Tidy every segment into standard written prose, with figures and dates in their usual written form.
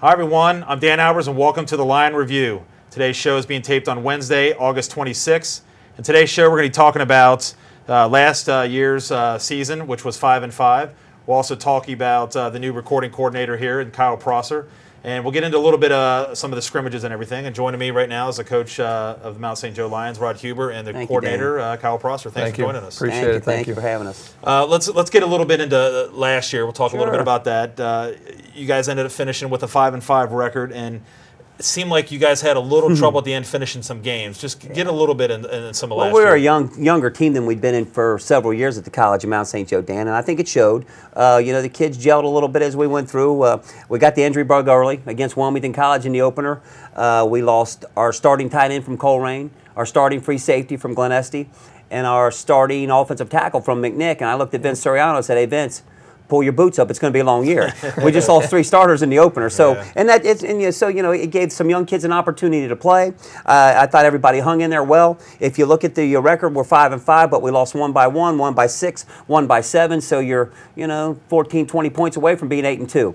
Hi everyone, I'm Dan Albers and welcome to the Lion Review. Today's show is being taped on Wednesday, August 26th. And today's show we're going to be talking about last year's season, which was 5-5. We'll also talk about the new recording coordinator here, Kyle Prosser. And we'll get into a little bit of some of the scrimmages and everything. And joining me right now is the coach of the Mount St. Joe Lions, Rod Huber, and the coordinator, Kyle Prosser. Thanks for joining us. Appreciate it. Thank you for having us. Let's get a little bit into last year. We'll talk a little bit about that. You guys ended up finishing with a 5-5 record, and it seemed like you guys had a little trouble at the end finishing some games. Just get a little bit in some of last year. Well, we're a younger team than we'd been in for several years at the College of Mount St. Joe, Dan, and I think it showed. The kids gelled a little bit as we went through. We got the injury bug early against Wilmington College in the opener. We lost our starting tight end from Colerain, our starting free safety from Glen Estee, and our starting offensive tackle from McNick. And I looked at Vince Soriano and said, "Hey, Vince, pull your boots up. It's going to be a long year." We just lost 3 starters in the opener, so it gave some young kids an opportunity to play. I thought everybody hung in there well. If you look at the record, we're 5-5, but we lost 1 by 1, 1 by 6, 1 by 7. So you're 14, 20 points away from being 8-2.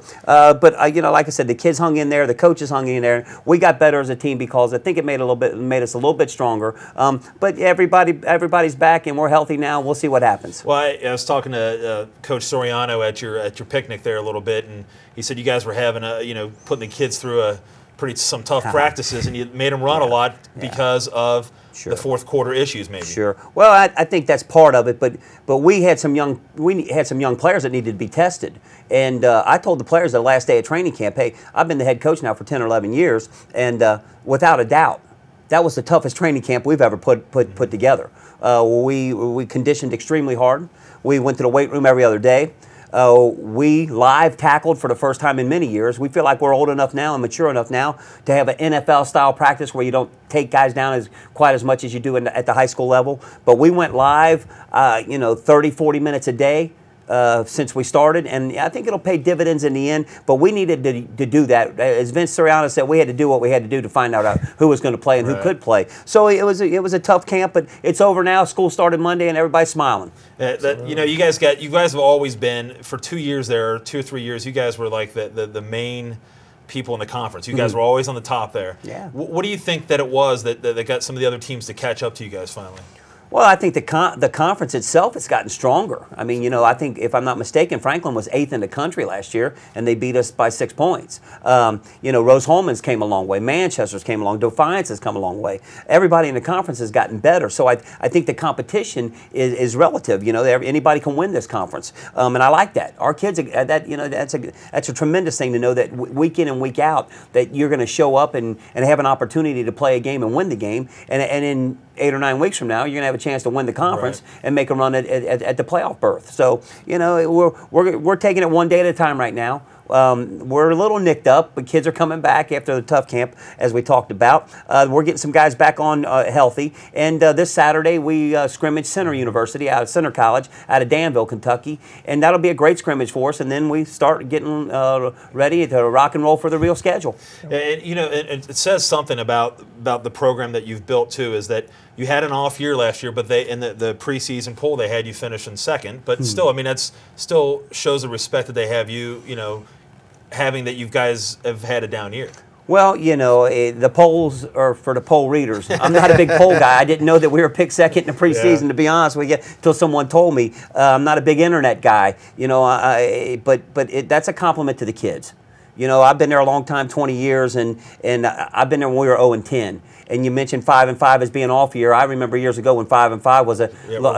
But like I said, the kids hung in there, the coaches hung in there. We got better as a team because I think it made us a little bit stronger. But everybody's back and we're healthy now. We'll see what happens. Well, I was talking to Coach Soriano at your picnic there a little bit, and he said you guys were having putting the kids through some tough practices, and you made them run a lot because of the fourth quarter issues, maybe. Sure. Well, I think that's part of it, but we had some young players that needed to be tested, and I told the players the last day of training camp, "Hey, I've been the head coach now for 10 or 11 years, and without a doubt, that was the toughest training camp we've ever put together. We conditioned extremely hard. We went to the weight room every other day. We live tackled for the first time in many years. We feel like we're old enough now and mature enough now to have an NFL-style practice where you don't take guys down quite as much as you do at the high school level. But we went live, 30, 40 minutes a day since we started, and I think it'll pay dividends in the end. But we needed to do that. As Vince Soriano said, we had to do what we had to do to find out who was going to play and who could play. So it was a tough camp, but it's over now. School started Monday, and everybody's smiling. You guys have always been, for 2 years there, 2 or 3 years, you guys were like the main people in the conference. You guys were always on the top there. Yeah. What do you think that it was that got some of the other teams to catch up to you guys finally? Well, I think the conference itself has gotten stronger. I mean, I think, if I'm not mistaken, Franklin was 8th in the country last year, and they beat us by 6 points. Rose-Hulman's came a long way. Manchester's came along. Defiance has come a long way. Everybody in the conference has gotten better. So I think the competition is relative. Anybody can win this conference, and I like that. Our kids, that's a tremendous thing to know that week in and week out that you're going to show up and have an opportunity to play a game and win the game, and in 8 or 9 weeks from now, you're going to have a chance to win the conference and make a run at the playoff berth. So, we're taking it one day at a time right now. We're a little nicked up, but kids are coming back after the tough camp, as we talked about. We're getting some guys back on healthy. And this Saturday, we scrimmage Center University out of Center College out of Danville, Kentucky. And that'll be a great scrimmage for us. And then we start getting ready to rock and roll for the real schedule. It says something about the program that you've built, too, is that you had an off year last year, but in the preseason poll, they had you finish in second. But still, I mean, that still shows the respect that they have you, having that you guys have had a down year. Well, the polls are for the poll readers. I'm not a big poll guy. I didn't know that we were picked second in the preseason, to be honest with you, until someone told me. I'm not a big internet guy, but that's a compliment to the kids. I've been there a long time, 20 years, and I've been there when we were 0-10. And you mentioned 5-5 as being off year. I remember years ago when 5-5 was a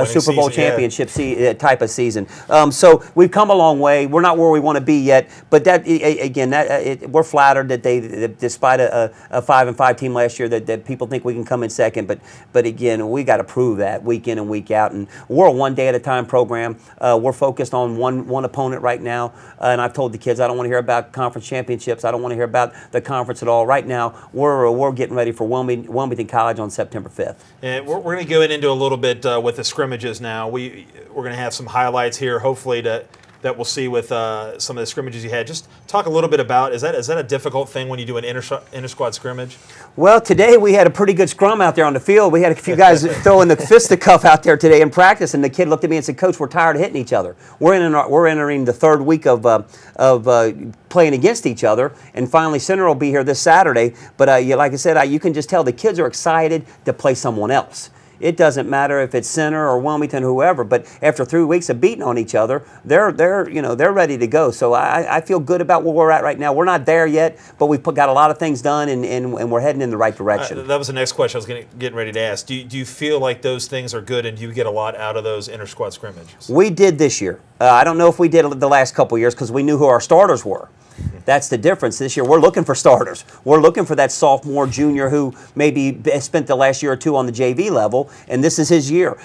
Super Bowl championship type of season. So we've come a long way. We're not where we want to be yet, but we're flattered that despite a 5-5 team last year, that people think we can come in second. But again, we got to prove that week in and week out. And we're a one day at a time program. We're focused on one opponent right now. And I've told the kids I don't want to hear about conference championships. I don't want to hear about the conference at all. Right now, we're getting ready for Wilmington College on September 5th. And we're going to go into a little bit with the scrimmages now. We're going to have some highlights here, hopefully, to that we'll see with some of the scrimmages you had. Just talk a little bit about, is that a difficult thing when you do an inter-squad scrimmage? Well, today we had a pretty good scrum out there on the field. We had a few guys throwing the fisticuff out there today in practice, and the kid looked at me and said, "Coach, we're tired of hitting each other. We're entering the third week of playing against each other, and finally center will be here this Saturday." But like I said, you can just tell the kids are excited to play someone else. It doesn't matter if it's center or Wilmington, whoever. But after 3 weeks of beating on each other, they're ready to go. So I feel good about where we're at right now. We're not there yet, but we've got a lot of things done, and we're heading in the right direction. That was the next question I was getting ready to ask. Do you feel like those things are good, and do you get a lot out of those inter-squad scrimmages? We did this year. I don't know if we did the last couple of years because we knew who our starters were. That's the difference this year. We're looking for starters. We're looking for that sophomore, junior who maybe spent the last year or two on the JV level, and this is his year.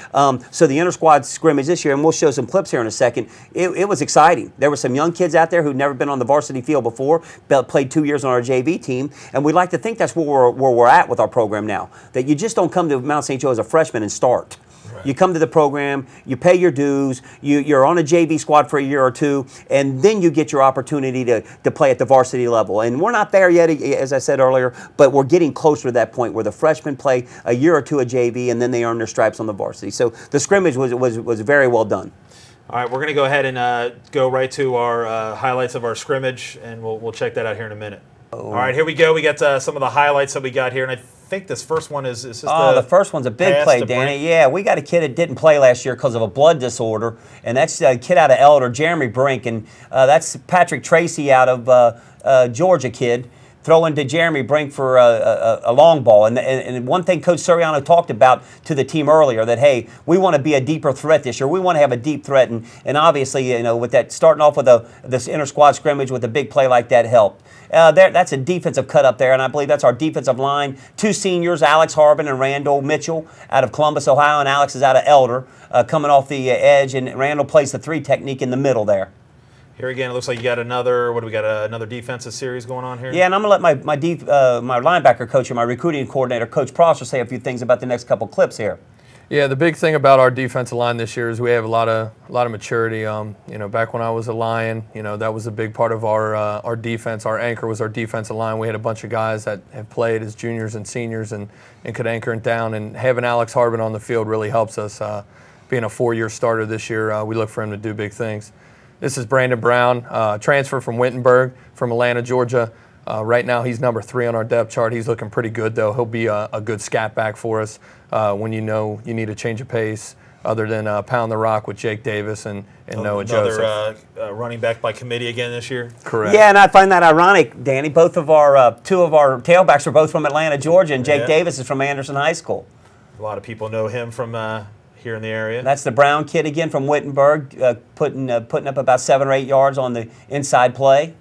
So the inter-squad scrimmage this year, and we'll show some clips here in a second, it was exciting. There were some young kids out there who'd never been on the varsity field before, played 2 years on our JV team, and we like to think that's where we're at with our program now, that you just don't come to Mount St. Joe as a freshman and start. Right. You come to the program, you pay your dues, you're on a JV squad for a year or two, and then you get your opportunity to play at the varsity level. And we're not there yet, as I said earlier, but we're getting closer to that point where the freshmen play a year or two at JV, and then they earn their stripes on the varsity. So the scrimmage was very well done. All right, we're going to go ahead and go right to our highlights of our scrimmage, and we'll check that out here in a minute. Oh. All right, here we go. We got some of the highlights that we got here, and I think this first one is just the first one's a big play, Danny. Yeah, we got a kid that didn't play last year because of a blood disorder, and that's a kid out of Elder, Jeremy Brink, and that's Patrick Tracy out of Georgia kid, throwing to Jeremy Brink for a long ball. And one thing Coach Suriano talked about to the team earlier, that, hey, we want to be a deeper threat this year. We want to have a deep threat. And obviously, with that starting off with this inter-squad scrimmage with a big play like that helped. That's a defensive cut up there, and I believe that's our defensive line. 2 seniors, Alex Harbin and Randall Mitchell out of Columbus, Ohio, and Alex is out of Elder, coming off the edge, and Randall plays the 3 technique in the middle there. Here again, it looks like you got another. What do we got? Another defensive series going on here. Yeah, and I'm gonna let my linebacker coach and my recruiting coordinator, Coach Prosser, say a few things about the next couple clips here. Yeah, the big thing about our defensive line this year is we have a lot of maturity. Back when I was a Lion, that was a big part of our defense. Our anchor was our defensive line. We had a bunch of guys that have played as juniors and seniors and could anchor it down. And having Alex Harbin on the field really helps us. Being a 4-year starter this year, we look for him to do big things. This is Brandon Brown, transfer from Wittenberg, from Atlanta, Georgia. Right now he's number 3 on our depth chart. He's looking pretty good, though. He'll be a good scat back for us when you need a change of pace, other than pound the rock with Jake Davis and Noah Joseph. Another running back by committee again this year? Correct. Yeah, and I find that ironic, Danny. Both of our 2 of our tailbacks are both from Atlanta, Georgia, and Jake Davis is from Anderson High School. A lot of people know him from here in the area. That's the Brown kid again from Wittenberg, putting up about 7 or 8 yards on the inside play.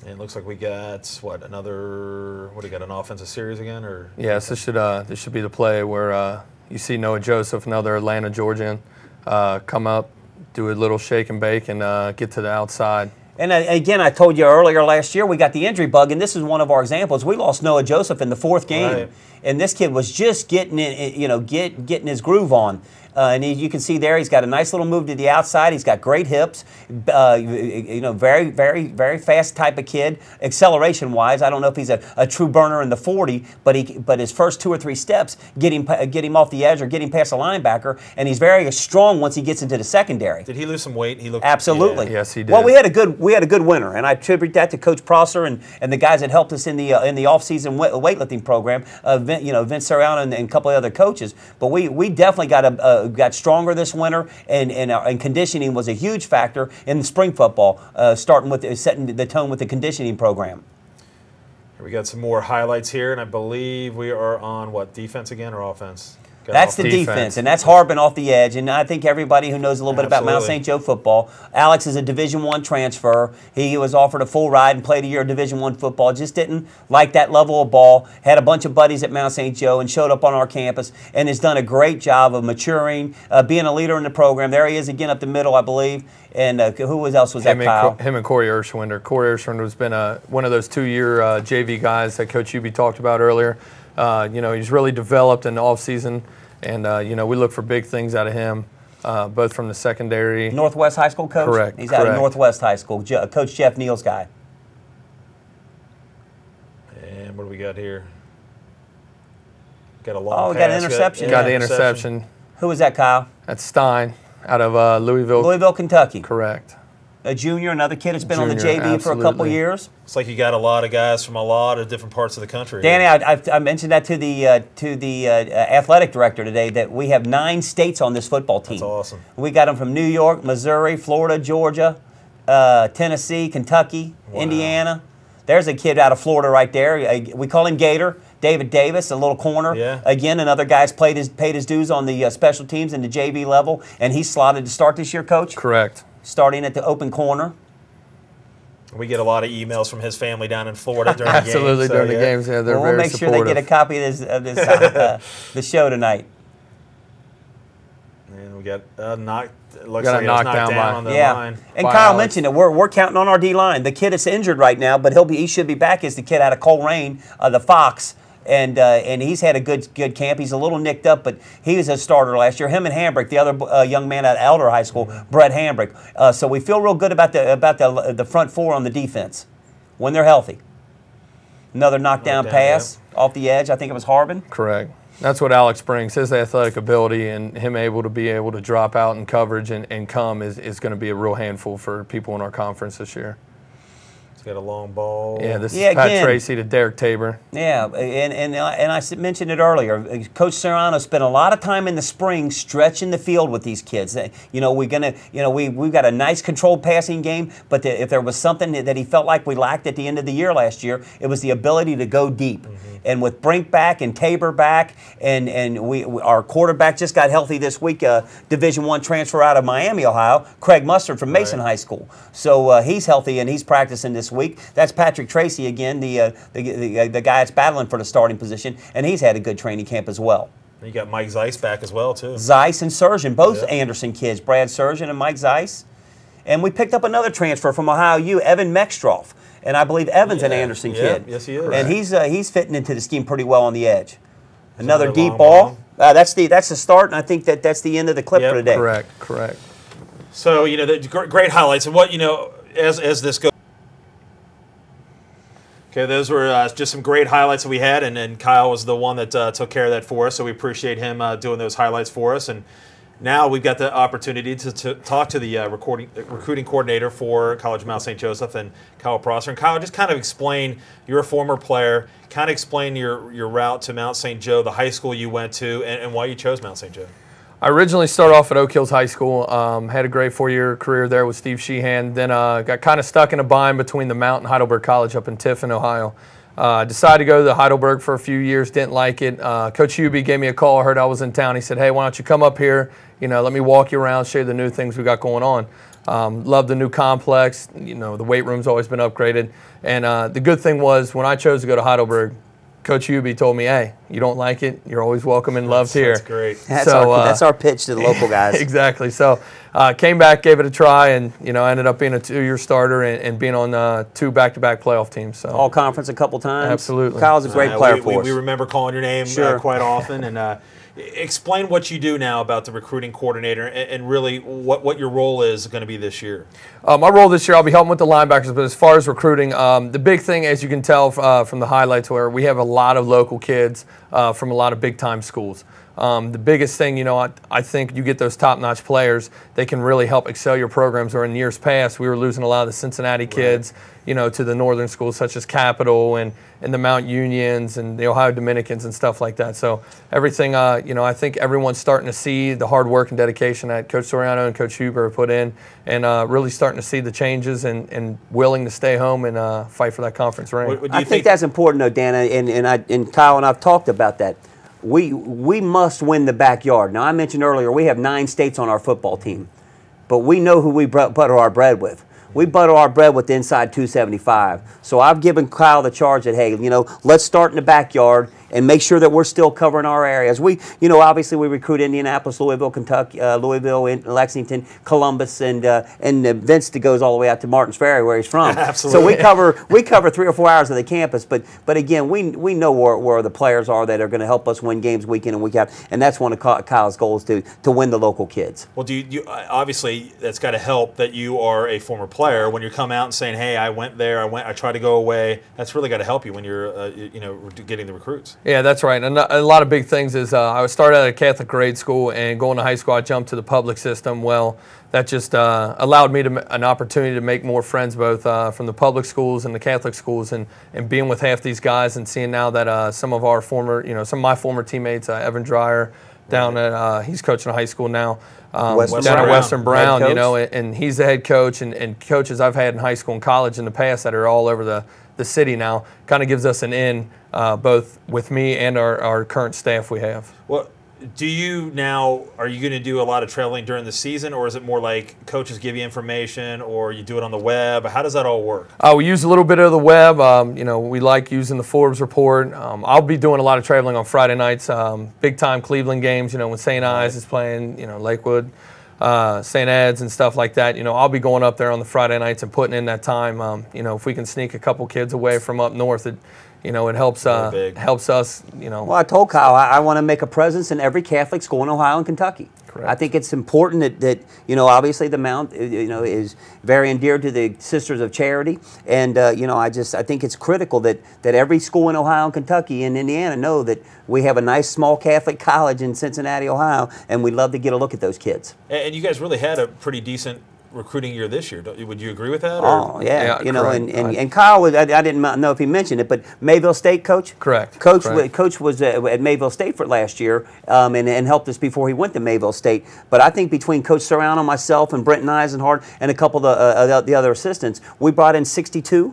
And it looks like we got an offensive series again, or? Yes, this should be the play where you see Noah Joseph, another Atlanta Georgian, come up, do a little shake and bake, and get to the outside. And again, I told you earlier last year we got the injury bug, and this is one of our examples. We lost Noah Joseph in the 4th game, right. And this kid was just getting getting his groove on. And you can see there he's got a nice little move to the outside. He's got great hips. Very, very, very fast type of kid. Acceleration-wise, I don't know if he's a true burner in the 40, but his first 2 or 3 steps get him off the edge or get him past the linebacker, and he's very strong once he gets into the secondary. Did he lose some weight? He looked absolutely. Yeah. Yes, he did. Well, we had a good winter, and I attribute that to Coach Prosser and the guys that helped us in the off-season weightlifting program. Vince Suriano and a couple of other coaches. But we definitely got stronger this winter, and conditioning was a huge factor in the spring football, starting with setting the tone with the conditioning program. We got some more highlights here, and I believe we are on defense again or offense? That's the defense, and that's Harbin off the edge. And I think everybody who knows a little bit about Mount St. Joe football, Alex is a Division I transfer. He was offered a full ride and played a year of Division I football. Just didn't like that level of ball. Had a bunch of buddies at Mount St. Joe and showed up on our campus and has done a great job of maturing, being a leader in the program. There he is again up the middle, I believe. And who else was that, Kyle? Him and Corey Erschwinder. Corey Erschwinder has been one of those 2-year JV guys that Coach Hubie talked about earlier. He's really developed in the offseason. And, we look for big things out of him. both from the secondary. Northwest High School coach? Correct. He's out of Northwest High School. Coach Jeff Neal's guy. And what do we got here? Got a long Oh, we got an interception. Got the interception. Who was that, Kyle? That's Stein out of Louisville. Louisville, Kentucky. Correct. A junior, another kid that's been on the Junior, JV for a couple absolutely. years. It's like you got a lot of guys from a lot of different parts of the country. Danny, I mentioned that to the athletic director today, that we have 9 states on this football team. That's awesome. We got them from New York, Missouri, Florida, Georgia, Tennessee, Kentucky, Indiana. There's a kid out of Florida right there. We call him Gator. David Davis, a little corner. Yeah. Again, another guy's paid his dues on the special teams and the JV level, and he's slotted to start this year, Coach. Correct. Starting at the open corner. We get a lot of emails from his family down in Florida during the games. Absolutely, during the games. Yeah, they're Well, very we'll make sure supportive. they get a copy of this the show tonight. And we got knocked. It looks Got like a it was knocked knockdown down by- on the Yeah, line. and By Kyle Alex. mentioned it. We're counting on our D line. The kid that's injured right now, but he should be back. Is the kid out of Coleraine, the Fox, and he's had a good camp. He's a little nicked up, but he was a starter last year. Him and Hambrick, the other young man at Elder High School, Brett Hambrick. So we feel real good about the front four on the defense when they're healthy. Another knockdown pass off the edge. I think it was Harbin. Correct. That's what Alex brings. His athletic ability and him able to drop out in coverage and come is going to be a real handful for people in our conference this year. He's got a long ball. Yeah, this Yeah, is Pat again. Tracy to Derek Tabor. Yeah, and I mentioned it earlier. Coach Serrano spent a lot of time in the spring stretching the field with these kids. We've got a nice controlled passing game, but if there was something that he felt like we lacked at the end of the year last year, it was the ability to go deep. And with Brink back and Tabor back, and our quarterback just got healthy this week, Division I transfer out of Miami, Ohio, Craig Mustard from Mason High School. So he's healthy and he's practicing this week. That's Patrick Tracy again, the guy that's battling for the starting position, and he's had a good training camp as well. And you got Mike Zeiss back as well, too. Zeiss and Surgeon, both Anderson kids, Brad Surgeon and Mike Zeiss. And we picked up another transfer from Ohio U, Evan Mextroff. And I believe Evan's an Anderson kid. Yes, he is. And he's fitting into the scheme pretty well on the edge. Another another deep long ball. That's the start, and I think that's the end of the clip for today. Correct. So, the great highlights. And what, as this goes. Okay, those were just some great highlights that we had, and Kyle was the one that took care of that for us, so we appreciate him doing those highlights for us. And now we've got the opportunity to talk to the recruiting coordinator for College of Mount St. Joseph, and Kyle Prosser. And Kyle, just kind of explain, you're a former player, kind of explain your route to Mount St. Joe, the high school you went to, and why you chose Mount St. Joe. I originally started off at Oak Hills High School, had a great 4-year career there with Steve Sheehan, then got kind of stuck in a bind between the Mount and Heidelberg College up in Tiffin, Ohio. Decided to go to the Heidelberg for a few years, didn't like it. Coach Hubie gave me a call, heard I was in town. He said, hey, why don't you come up here, let me walk you around, show you the new things we got going on. Love the new complex, the weight room's always been upgraded. And the good thing was when I chose to go to Heidelberg, Coach Hubie told me, hey, you don't like it, you're always welcome and loved here. That's great. That's our pitch to the local guys. Exactly. So came back, gave it a try, and ended up being a 2-year starter and being on 2 back-to-back playoff teams. So All conference a couple times. Absolutely. Kyle's a great player for us. We remember calling your name Sure. quite often. And explain what you do now about the recruiting coordinator and really what your role is going to be this year. My role this year, I'll be helping with the linebackers, but as far as recruiting, the big thing, as you can tell from the highlights, where we have a lot of local kids from a lot of big-time schools. The biggest thing, I think you get those top-notch players, they can really help excel your programs. Or in years past, we were losing a lot of the Cincinnati kids, to the northern schools such as Capital and the Mount Unions and the Ohio Dominicans and stuff like that. So everything, I think everyone's starting to see the hard work and dedication that Coach Soriano and Coach Huber have put in, and really starting to see the changes and willing to stay home and fight for that conference ring. What do you I think that's important, though, Dana, and Kyle and I've talked about that. We must win the backyard. Now, I mentioned earlier we have 9 states on our football team, but we know who we butter our bread with. We butter our bread with inside 275. So I've given Kyle the charge that, hey, let's start in the backyard and make sure that we're still covering our areas. We, obviously we recruit Indianapolis, Louisville, Kentucky, Louisville, Lexington, Columbus, and Vince goes all the way out to Martins Ferry where he's from. Absolutely. So we cover 3 or 4 hours of the campus, but again, we know where the players are that are going to help us win games week in and week out, and that's one of Kyle's goals to win the local kids. Well, do you obviously that's got to help that you are a former player. When you come out and saying, "Hey, I went there, I tried to go away," that's really got to help you when you're getting the recruits. Yeah, that's right. And a lot of big things is I started at a Catholic grade school, and going to high school, I jumped to the public system. Well, that just allowed me an opportunity to make more friends, both from the public schools and the Catholic schools, and being with half these guys and seeing now that some of my former teammates, Evan Dreyer, down at he's coaching a high school now. Down at Western Brown, and he's the head coach, and coaches I've had in high school and college in the past that are all over the city now, kind of gives us an in, both with me and our current staff we have. Well, are you going to do a lot of traveling during the season, or is it more like coaches give you information, or you do it on the web? How does that all work? We use a little bit of the web. We like using the Forbes report. I'll be doing a lot of traveling on Friday nights, big-time Cleveland games, when St. Ives is playing, Lakewood, St. Ed's and stuff like that. I'll be going up there on the Friday nights and putting in that time. If we can sneak a couple kids away from up north, it helps us. Well, I told Kyle I want to make a presence in every Catholic school in Ohio and Kentucky. Correct. I think it's important that obviously the Mount is very endeared to the Sisters of Charity, and I think it's critical that every school in Ohio and Kentucky and Indiana know that we have a nice small Catholic college in Cincinnati, Ohio, and we'd love to get a look at those kids. And you guys really had a pretty decent recruiting year this year. Would you agree with that? Oh, yeah. And Kyle, I didn't know if he mentioned it, but Mayville State coach? Correct. Coach was at Mayville State for last year and helped us before he went to Mayville State. But I think between Coach Serrano, myself, and Brenton Eisenhart, and a couple of the other assistants, we brought in 65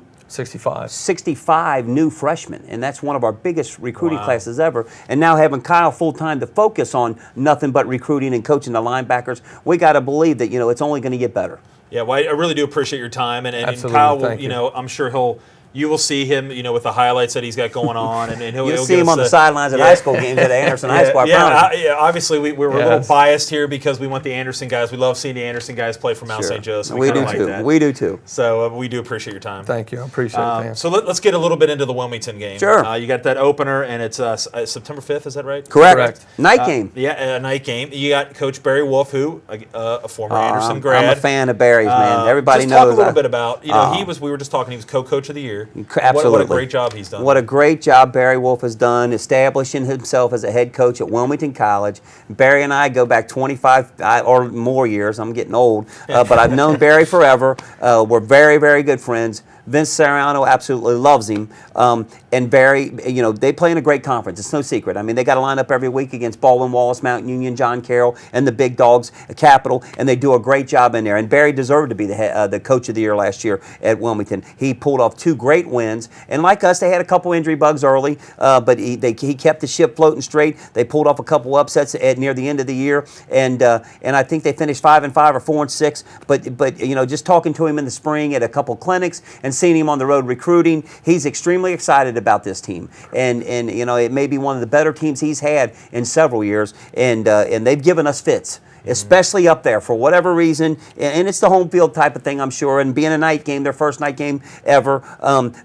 new freshmen, and that's one of our biggest recruiting classes ever. And now having Kyle full-time to focus on nothing but recruiting and coaching the linebackers, we got to believe that, it's only going to get better. Yeah, well, I really do appreciate your time, and Absolutely. Kyle, will, I'm sure you will see him, with the highlights that he's got going on, and he'll see him on the sidelines at high school games at Anderson High School. Obviously, we're a little biased here because we want the Anderson guys. We love seeing the Anderson guys play for Mount St. Joseph. We do too. Like we do too. So we do appreciate your time. Thank you. I appreciate it. So let's get a little bit into the Wilmington game. Sure. You got that opener, and it's September 5th. Is that right? Correct. Night game. Yeah, a night game. You got Coach Barry Wolf, who a former Anderson grad. I'm a fan of Barry's, man. Everybody knows. Just talk a little bit about. We were just talking. He was co-coach of the year. Absolutely. What a great job he's done. What a great job Barry Wolf has done establishing himself as a head coach at Wilmington College. Barry and I go back 25 or more years. I'm getting old, but I've known Barry forever. We're very, very good friends. Vince Serrano absolutely loves him. And Barry, they play in a great conference. It's no secret. I mean, they got to line up every week against Baldwin Wallace, Mount Union, John Carroll, and the big dogs, Capital, and they do a great job in there. And Barry deserved to be the coach of the year last year at Wilmington. He pulled off 2 great wins. And like us, they had a couple injury bugs early, but he kept the ship floating straight. They pulled off a couple upsets near the end of the year, and I think they finished 5-5 or 4-6. But just talking to him in the spring at a couple clinics and seeing him on the road recruiting, he's extremely excited about this team, and it may be one of the better teams he's had in several years, and they've given us fits, especially up there for whatever reason, and it's the home field type of thing, I'm sure, and being a night game, their first night game ever,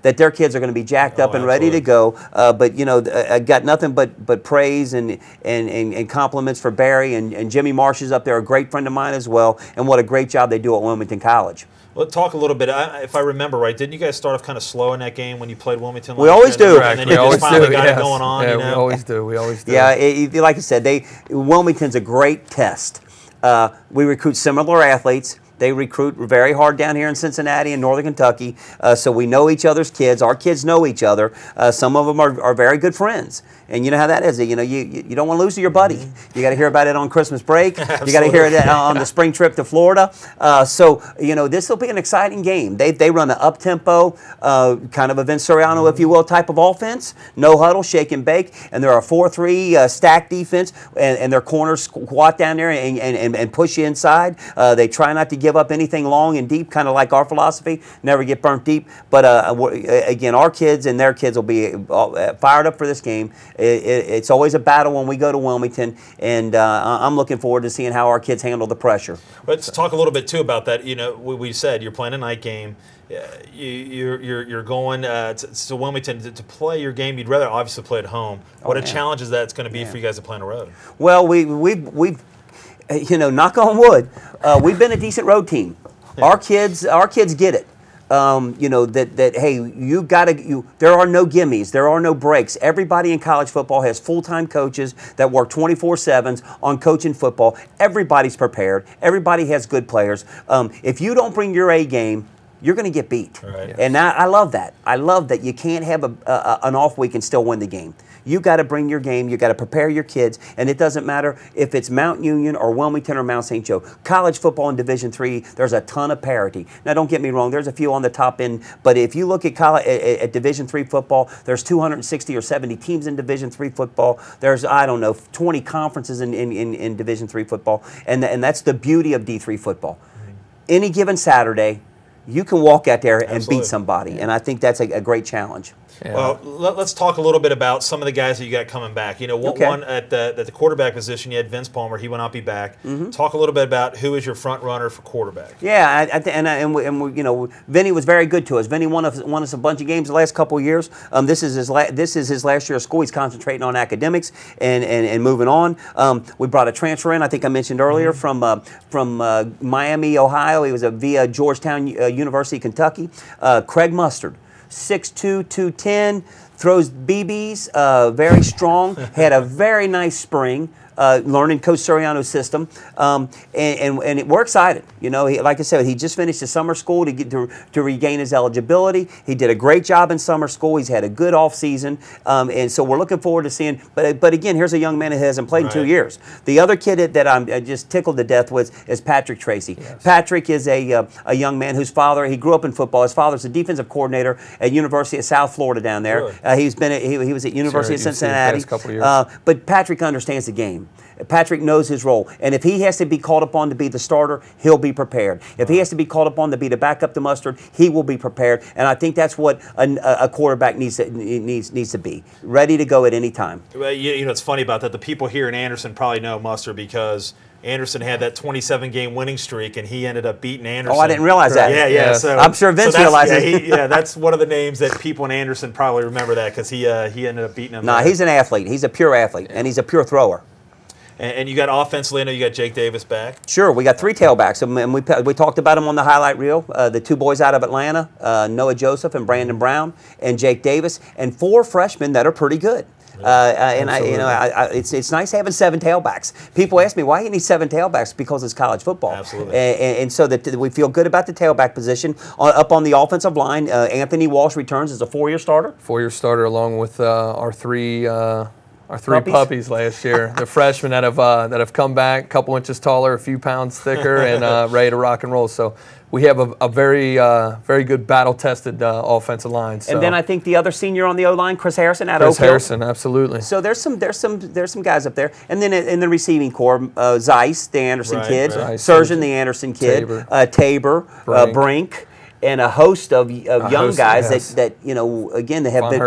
that their kids are going to be jacked up and ready to go. But I got nothing but praise and compliments for Barry, and Jimmy Marsh is up there, a great friend of mine as well, and what a great job they do at Wilmington College. Let's talk a little bit. If I remember right, didn't you guys start off kind of slow in that game when you played Wilmington? We always do. And then you just finally got it going on. Yeah, we always do. Yeah, like I said, Wilmington's a great test. We recruit similar athletes. They recruit very hard down here in Cincinnati and Northern Kentucky, so we know each other's kids. Our kids know each other. Some of them are very good friends. And you know how that is. You don't want to lose to your buddy. You got to hear about it on Christmas break. You got to hear it on the spring trip to Florida. So this will be an exciting game. They run an up-tempo, kind of a Vince Serrano, if you will, type of offense. No huddle, shake and bake. And they're a 4-3 stack defense, and their corners squat down there and push you inside. They try not to give up anything long and deep, kind of like our philosophy. Never get burnt deep. But again, our kids and their kids will be fired up for this game. It's always a battle when we go to Wilmington, and I'm looking forward to seeing how our kids handle the pressure. Let's talk a little bit too about that. You know, we said you're playing a night game. You're going to Wilmington to play your game. You'd rather obviously play at home. What a challenge is that it's going to be for you guys to play on the road? Well, we've you know, knock on wood, we've been a decent road team. Our kids get it. You know that hey, there are no gimmies, there are no breaks. Everybody in college football has full-time coaches that work 24/7 on coaching football. Everybody's prepared. Everybody has good players. If you don't bring your A game, you're going to get beat. Right. And I love that. I love that you can't have an off week and still win the game. You got to bring your game. You got to prepare your kids, and it doesn't matter if it's Mount Union or Wilmington or Mount St. Joe. College football in Division III, there's a ton of parity. Now, don't get me wrong. There's a few on the top end, but if you look at at Division III football, there's 260 or 70 teams in Division III football. There's 20 conferences in Division III football, and that's the beauty of D3 football. Any given Saturday, you can walk out there and beat somebody, and I think that's a great challenge. Yeah. Well, let's talk a little bit about some of the guys that you got coming back. You know, one at the quarterback position, you had Vince Palmer. He will not be back. Talk a little bit about who is your front runner for quarterback. Yeah, you know, Vinny was very good to us. Vinny won us a bunch of games the last couple of years. This is his last year of school. He's concentrating on academics and moving on. We brought a transfer in. I think I mentioned earlier from Miami, Ohio. He was via Georgetown University, Kentucky. Craig Mustard. 6'2", 210, throws BBs, very strong, had a very nice spring. Learning Coach Soriano's system, and we're excited. You know, like I said, he just finished his summer school to regain his eligibility. He did a great job in summer school. He's had a good off season, and so we're looking forward to seeing. But again, here's a young man who hasn't played in 2 years. The other kid that I'm just tickled to death with is Patrick Tracy. Yes. Patrick is a young man whose father, he grew up in football. His father's a defensive coordinator at University of South Florida down there. Really? He was at University of Cincinnati. The past couple of years. But Patrick understands the game. Patrick knows his role, and if he has to be called upon to be the starter, he'll be prepared. If he has to be called upon to be the backup to Mustard, he will be prepared. And I think that's what a quarterback needs to be, ready to go at any time. Well, you know, it's funny about that. The people here in Anderson probably know Mustard because Anderson had that 27-game winning streak, and he ended up beating Anderson. Oh, I didn't realize that. Yeah. Yes. So I'm sure Vince realizes. That's one of the names that people in Anderson probably remember that because he ended up beating him. Nah, he's an athlete. He's a pure athlete, and he's a pure thrower. And you got offensively, I know you got Jake Davis back. Sure, we got 3 tailbacks, and we talked about them on the highlight reel. The 2 boys out of Atlanta, Noah Joseph and Brandon Brown, and Jake Davis, and 4 freshmen that are pretty good. It's nice having 7 tailbacks. People ask me why you need 7 tailbacks because it's college football. Absolutely. And so that we feel good about the tailback position. Up on the offensive line, Anthony Walsh returns as a 4-year starter. 4-year starter along with our three puppies last year. The freshmen that have come back, a couple inches taller, a few pounds thicker, and ready to rock and roll. So we have a very good battle-tested offensive line. So. And then I think the other senior on the O-line, Chris Harrison out of Oak Hill. Chris Harrison, absolutely. So there's some guys up there. And then in the receiving corps, Zeiss, the Anderson kid, Surgeon, the Anderson kid, Tabor, Brink. And a host of young guys that you know, again, they have been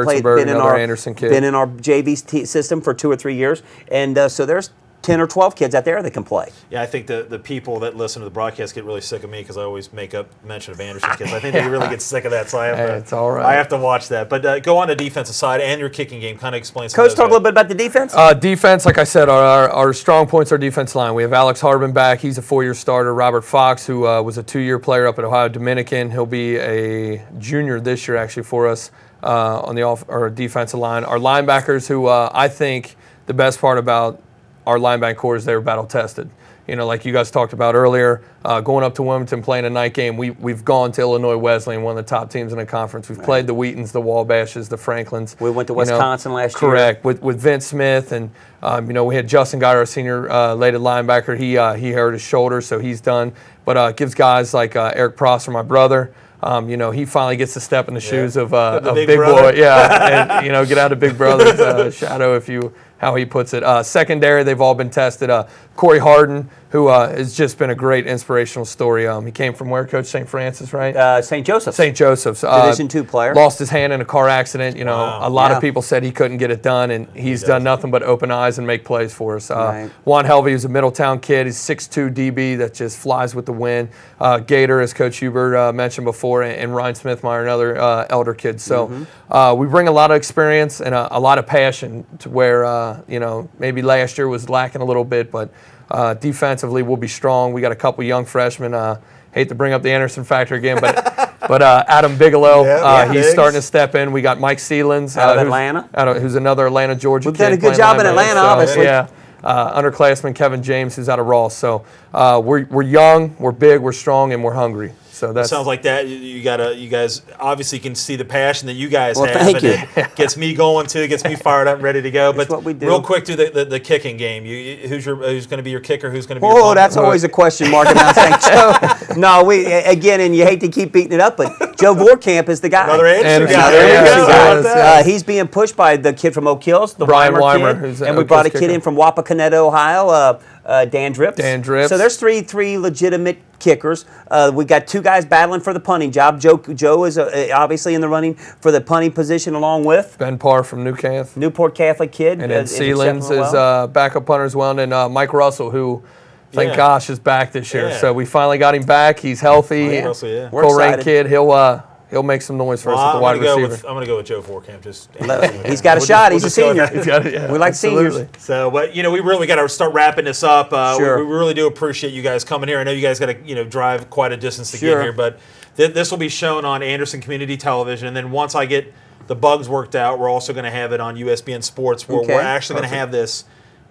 in our JV system for 2 or 3 years, and so there's 10 or 12 kids out there that can play. Yeah, I think the people that listen to the broadcast get really sick of me because I always make up mention of Anderson kids. I think they really get sick of that, so it's all right. I have to watch that. But go on the defensive side and your kicking game. Kind of explain some Coach, of talk a little bit about the defense. Defense, like I said, our strong points are defense line. We have Alex Harbin back. He's a 4-year starter. Robert Fox, who was a 2-year player up at Ohio Dominican. He'll be a junior this year, actually, for us on the defensive line. Our linebackers, who I think the best part about our linebacker core is they were battle tested. You know, like you guys talked about earlier, going up to Wilmington, playing a night game. We've gone to Illinois Wesleyan, one of the top teams in the conference. We've played the Wheatons, the Wallbashes, the Franklins. We went to Wisconsin last year. Correct, with Vince Smith, and we had Justin Guy, our senior rated linebacker. He hurt his shoulder, so he's done. But gives guys like Eric Prosser, my brother. He finally gets to step in the shoes of big boy. Yeah, and get out of big brother's shadow, how he puts it. Secondary, they've all been tested. Corey Harden, who has just been a great inspirational story. He came from where, Coach? St. Francis, right? St. Joseph's. St. Joseph's. Division II player. Lost his hand in a car accident. You know, Wow. a lot of people said he couldn't get it done, and he's done nothing but open eyes and make plays for us. Right. Juan Helvey is a Middletown kid. He's 6'2" DB that just flies with the wind. Gator, as Coach Huber mentioned before, and Ryan Smithmeyer, another elder kid. So we bring a lot of experience and a lot of passion to where, you know, maybe last year was lacking a little bit, but defensively we'll be strong. We got a couple young freshmen. Hate to bring up the Anderson factor again, but Adam Bigelow, he's starting to step in. We got Mike Seelans out of Atlanta, who's another Atlanta, Georgia kid. We've done a good job in Atlanta, obviously. Yeah. Underclassman Kevin James, who's out of Ross. So we're young, we're big, we're strong, and we're hungry. So that sounds like that. You guys obviously can see the passion that you guys have. Thank you. It gets me going too. Gets me fired up, and ready to go. That's But what we do. real quick, do the kicking game. Who's going to be your kicker? Who's going to be? Oh, your punter? that's always a question mark around St. Joe. No, we again, and you hate to keep beating it up, but Joe Vorkamp is the guy. Another Anderson guy. Anderson, There you yeah, go. yeah, How about that? He's being pushed by the kid from Oak Hills, the Brian Weimer Weimer, who's kid, an and we Oak brought a Hills kid kicker. in from Wapakoneta, Ohio, Dan Drips. Dan Drips. So there's three legitimate kickers. We got two guys battling for the punting job. Joe is obviously in the running for the punting position, along with Ben Parr from Newcastle. Newport Catholic kid. And then is Seelans accepting is well. backup punter as well. And then Mike Russell, who, thank Yeah. gosh, is back this year. Yeah. So we finally got him back. He's healthy. Mike Russell, yeah. We're Full-rank excited. kid. He'll make some noise for us at the wide receiver. I'm going to go with Joe Vorkamp. He's got a shot. He's a senior. He's got it, yeah, We like absolutely. seniors. So, but we really got to start wrapping this up. Sure. We really do appreciate you guys coming here. I know you guys got to drive quite a distance to Sure. get here, but this will be shown on Anderson Community Television, and then once I get the bugs worked out, we're also going to have it on USBN Sports, where Okay. we're actually going to have this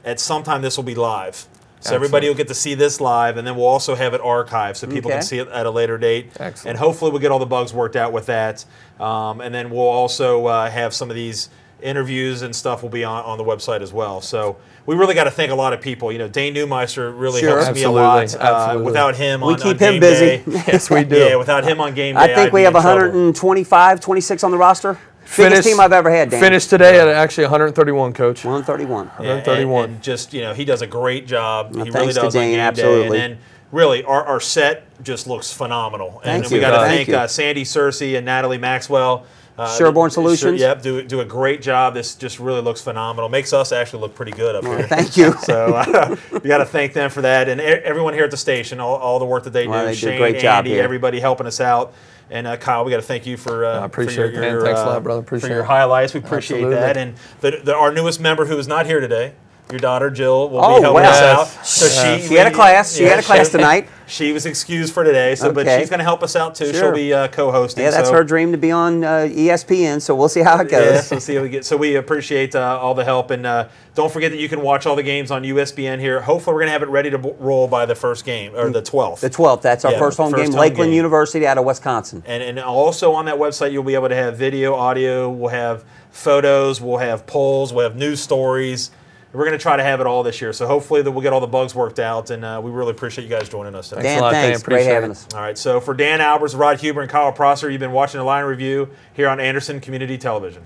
at some time. This will be live. So everybody will get to see this live, and then we'll also have it archived so people Okay. can see it at a later date. Excellent. And hopefully we'll get all the bugs worked out with that. And then we'll also have some of these interviews and stuff will be on the website as well. So we really got to thank a lot of people. Dane Newmeister really Sure. helps me a lot. Absolutely. Without him We on keep game him busy. day- Yes, we do. Yeah, without him on game day, I think I'd we be have in trouble. 125, 26 on the roster. Biggest team I've ever had, Dan. Finished today at actually 131, Coach. 131. Yeah, 131. and just he does a great job. He really thanks to does on Dane, game absolutely. day. And then really our set just looks phenomenal. Thank and you. we got to Thank thank you. Sandy Searcy and Natalie Maxwell. Sherborne Solutions. Yep, do a great job. This just really looks phenomenal. Makes us actually look pretty good up here. Thank you. So we got to thank them for that, and everyone here at the station, all the work that they do. Well, they do a Shane, great job Andy, here. everybody helping us out. And Kyle, we got to thank you for appreciate for it, man. Thanks a lot, brother. Appreciate for your it. highlights. We appreciate Absolutely. that. And our newest member who is not here today, your daughter Jill, will Oh, be helping wow. us Yes. out. So She had a class. She had a class tonight. She was excused for today, but Okay. she's going to help us out too. Sure. She'll be co-hosting. Yeah, that's so. her dream to be on ESPN, so we'll see how it goes. Yeah, so see how we get. So we appreciate all the help, and don't forget that you can watch all the games on USBN here. Hopefully, we're going to have it ready to roll by the first game or the 12th. The 12th, that's our Yeah, first home first game, home Lakeland game. University out of Wisconsin. And also on that website, you'll be able to have video, audio. We'll have photos. We'll have polls. We'll have news stories. We're going to try to have it all this year. So hopefully we'll get all the bugs worked out, and we really appreciate you guys joining us today. Dan, a lot, Dan. thanks. Great Appreciate having it. us. All right, so for Dan Albers, Rod Huber, and Kyle Prosser, you've been watching the Line Review here on Anderson Community Television.